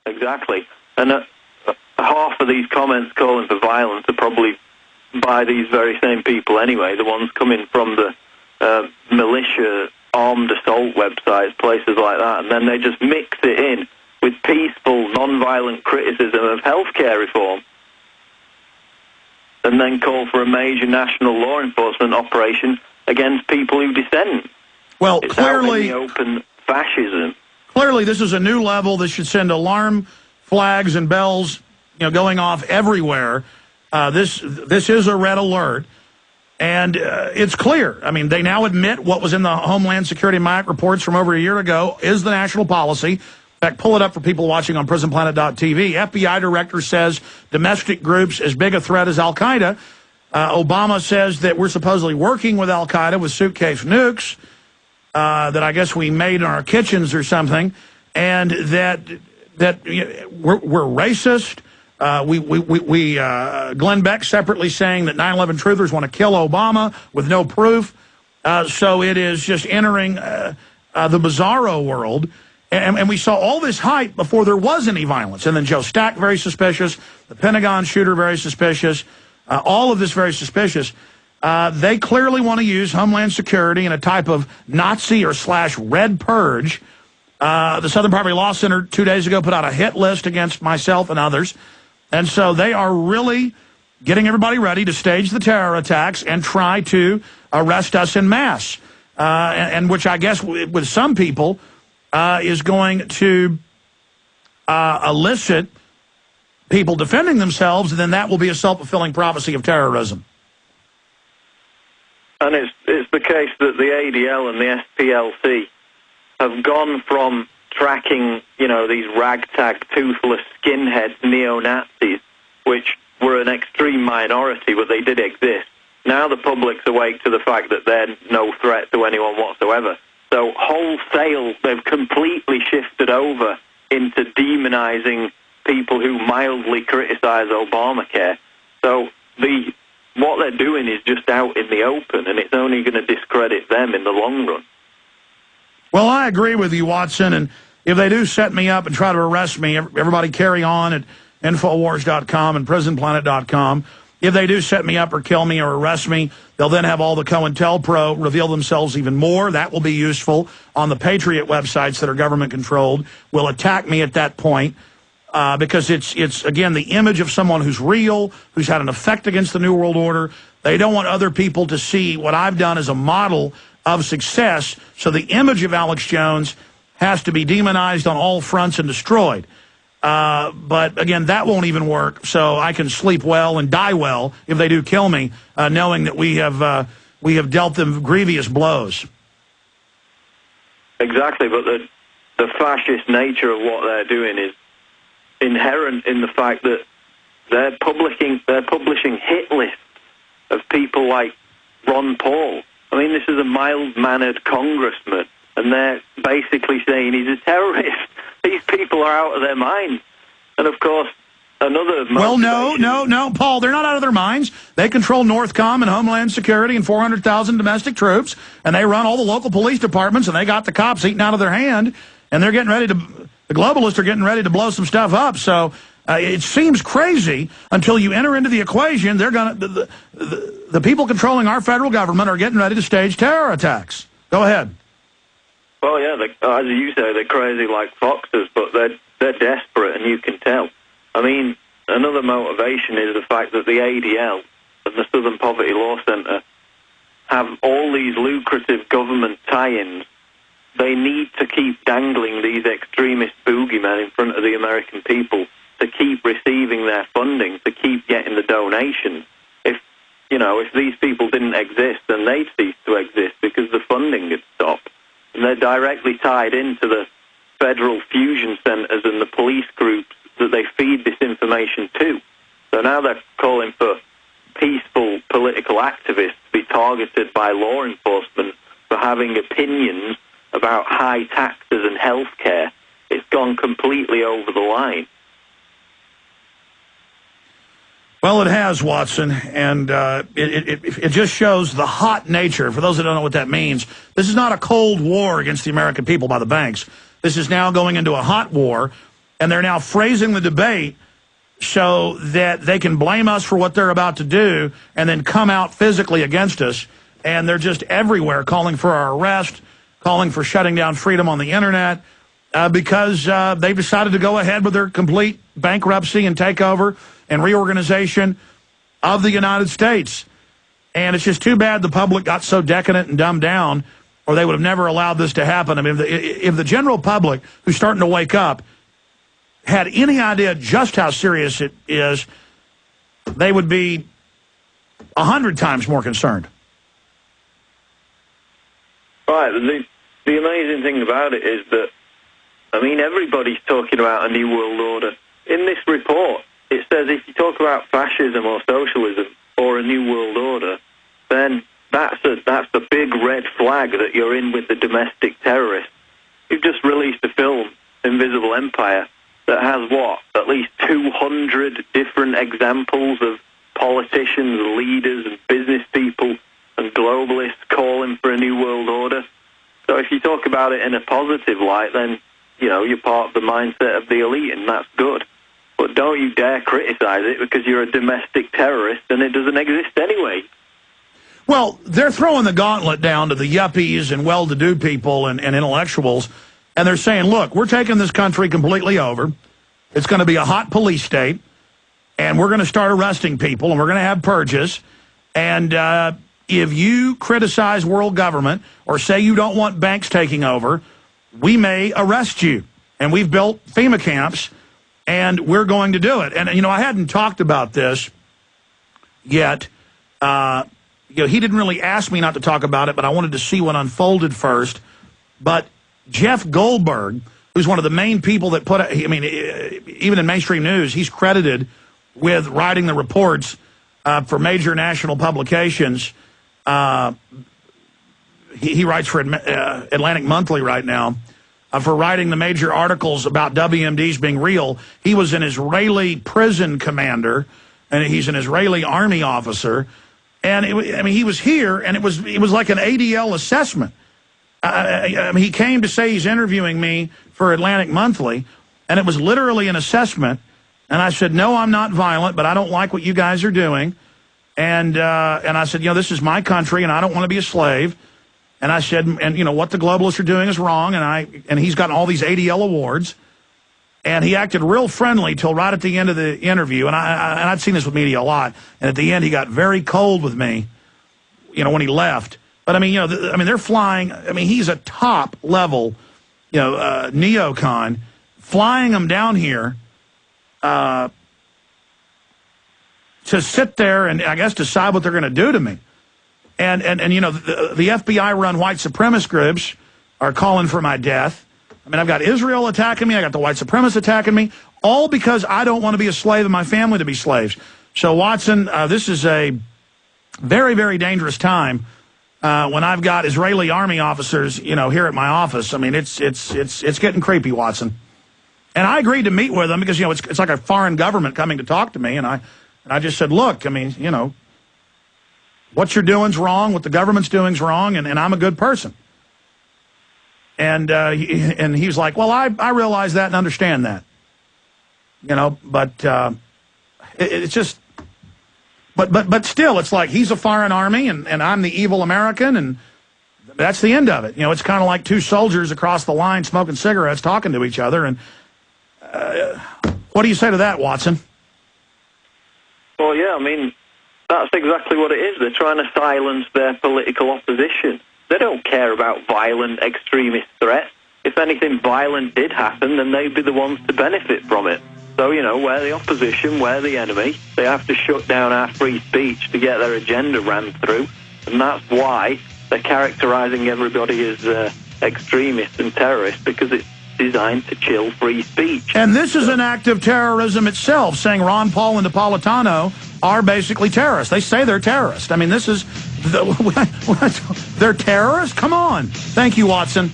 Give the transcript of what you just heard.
Exactly. And half of these comments calling for violence are probably by these very same people anyway, the ones coming from the militia armed assault websites, places like that, and then they just mix it in with peaceful, non-violent criticism of healthcare reform, and then call for a major national law enforcement operation against people who dissent. Well, it's clearly, out in the open fascism. Clearly, this is a new level. This should send alarm flags and bells, going off everywhere. This is a red alert, and it's clear. I mean, they now admit what was in the Homeland Security MIAC reports from over a year ago is the national policy. In fact, pull it up for people watching on PrisonPlanet.tv. FBI director says domestic groups as big a threat as Al-Qaeda. Obama says that we're supposedly working with Al-Qaeda with suitcase nukes that I guess we made in our kitchens or something, and that we're racist. Glenn Beck separately saying that 9/11 truthers want to kill Obama with no proof. So it is just entering the bizarro world. And we saw all this hype before there was any violence. And then Joe Stack, very suspicious. The Pentagon shooter, very suspicious. All of this very suspicious. They clearly want to use Homeland Security in a type of Nazi or / red purge. The Southern Poverty Law Center 2 days ago put out a hit list against myself and others. And so they are really getting everybody ready to stage the terror attacks and try to arrest us en masse. And which I guess with some people is going to elicit people defending themselves, and then that will be a self-fulfilling prophecy of terrorism. And it's the case that the ADL and the SPLC have gone from tracking, these ragtag, toothless skinheads, neo-Nazis, which were an extreme minority, but they did exist. Now the public's awake to the fact that they're no threat to anyone whatsoever. So wholesale, they've completely shifted over into demonizing people who mildly criticize Obamacare. So what they're doing is just out in the open, and it's only going to discredit them in the long run. Well, I agree with you, Watson, and if they do set me up and try to arrest me, everybody carry on at Infowars.com and PrisonPlanet.com. If they do set me up or kill me or arrest me, they'll then have all the COINTELPRO reveal themselves even more. That will be useful on the Patriot websites that are government-controlled. Will attack me at that point because it's, again, the image of someone who's real, who's had an effect against the New World Order. They don't want other people to see what I've done as a model of success, so the image of Alex Jones has to be demonized on all fronts and destroyed. But, again, that won't even work, so I can sleep well and die well if they do kill me, knowing that we have dealt them grievous blows. Exactly, but the fascist nature of what they're doing is inherent in the fact that they're publishing hit lists of people like Ron Paul. I mean, this is a mild-mannered congressman, and they're basically saying he's a terrorist. These people are out of their minds. And, of course, another... Well, no, Paul, they're not out of their minds. They control Northcom and Homeland Security and 400,000 domestic troops, and they run all the local police departments, and they got the cops eating out of their hand, and they're getting ready to... The globalists are getting ready to blow some stuff up, so... it seems crazy until you enter into the equation. They're going to the people controlling our federal government are getting ready to stage terror attacks. Go ahead. Well, yeah, as you say, they're crazy like foxes, but they're desperate, and you can tell. I mean, another motivation is the fact that the ADL and the Southern Poverty Law Center have all these lucrative government tie-ins. They need to keep dangling these extremist boogeymen in front of the American people to keep receiving their funding, to keep getting the donations. If these people didn't exist, then they'd cease to exist because the funding had stopped. And they're directly tied into the federal fusion centers and the police groups that they feed this information to. So now they're calling for peaceful political activists to be targeted by law enforcement for having opinions about high taxes and health care. It's gone completely over the line. Well, it has, Watson, and it just shows the hot nature. For those that don't know what that means, this is not a cold war against the American people by the banks. This is now going into a hot war, and they're now phrasing the debate so that they can blame us for what they're about to do and then come out physically against us. And they're just everywhere calling for our arrest, calling for shutting down freedom on the Internet, because they've decided to go ahead with their complete bankruptcy and takeover and reorganization of the United States. And it's just too bad the public got so decadent and dumbed down, or they would have never allowed this to happen. I mean, if the general public, who's starting to wake up, had any idea just how serious it is, they would be 100 times more concerned. Right. The amazing thing about it is that, I mean, everybody's talking about a new world order. In this report, it says if you talk about fascism or socialism or a new world order, then that's the big red flag that you're in with the domestic terrorists. You've just released a film, Invisible Empire, that has, at least 200 different examples of politicians, leaders, and business people and globalists calling for a new world order. So if you talk about it in a positive light, then, you're part of the mindset of the elite, and that's good. But don't you dare criticize it because you're a domestic terrorist and it doesn't exist anyway. Well, they're throwing the gauntlet down to the yuppies and well-to-do people and intellectuals, and they're saying, look, we're taking this country completely over. It's going to be a hot police state, and we're going to start arresting people, and we're going to have purges. And if you criticize world government or say you don't want banks taking over, we may arrest you. And we've built FEMA camps, and we're going to do it. And, I hadn't talked about this yet. He didn't really ask me not to talk about it, but I wanted to see what unfolded first. But Jeff Goldberg, who's one of the main people that even in mainstream news, he's credited with writing the reports for major national publications. He writes for Atlantic Monthly right now, for writing the major articles about WMDs being real. He was an Israeli prison commander, and he's an Israeli army officer. And he was here, and it was like an ADL assessment. He came to say he's interviewing me for Atlantic Monthly, and it was literally an assessment. And I said, no, I'm not violent, but I don't like what you guys are doing. And I said, this is my country, and I don't want to be a slave. And I said, what the globalists are doing is wrong. And he's gotten all these ADL awards. And he acted real friendly till right at the end of the interview. And I'd seen this with media a lot. And at the end, he got very cold with me, when he left. But, they're flying. He's a top-level, neocon, flying them down here to sit there and, I guess, decide what they're going to do to me. And the FBI-run white supremacist groups are calling for my death. I've got Israel attacking me. I got the white supremacists attacking me, all because I don't want to be a slave and my family to be slaves. So, Watson, this is a very, very dangerous time when I've got Israeli army officers, here at my office. It's getting creepy, Watson. And I agreed to meet with them because, it's like a foreign government coming to talk to me. And I just said, look, what you're doing's wrong, what the government's doing's wrong, and I'm a good person. And he was like, well, I realize that and understand that. But it's just, but still, it's like he's a foreign army and I'm the evil American, and that's the end of it. It's kind of like two soldiers across the line smoking cigarettes, talking to each other. And what do you say to that, Watson? Well, yeah, that's exactly what it is. They're trying to silence their political opposition. They don't care about violent extremist threats. If anything violent did happen, then they'd be the ones to benefit from it. So, we're the opposition, we're the enemy. They have to shut down our free speech to get their agenda ran through. And that's why they're characterizing everybody as extremists and terrorists, because it's designed to chill free speech. And this is an act of terrorism itself, saying Ron Paul and Napolitano are basically terrorists. They say they're terrorists. This is... They're terrorists? Come on. Thank you, Watson.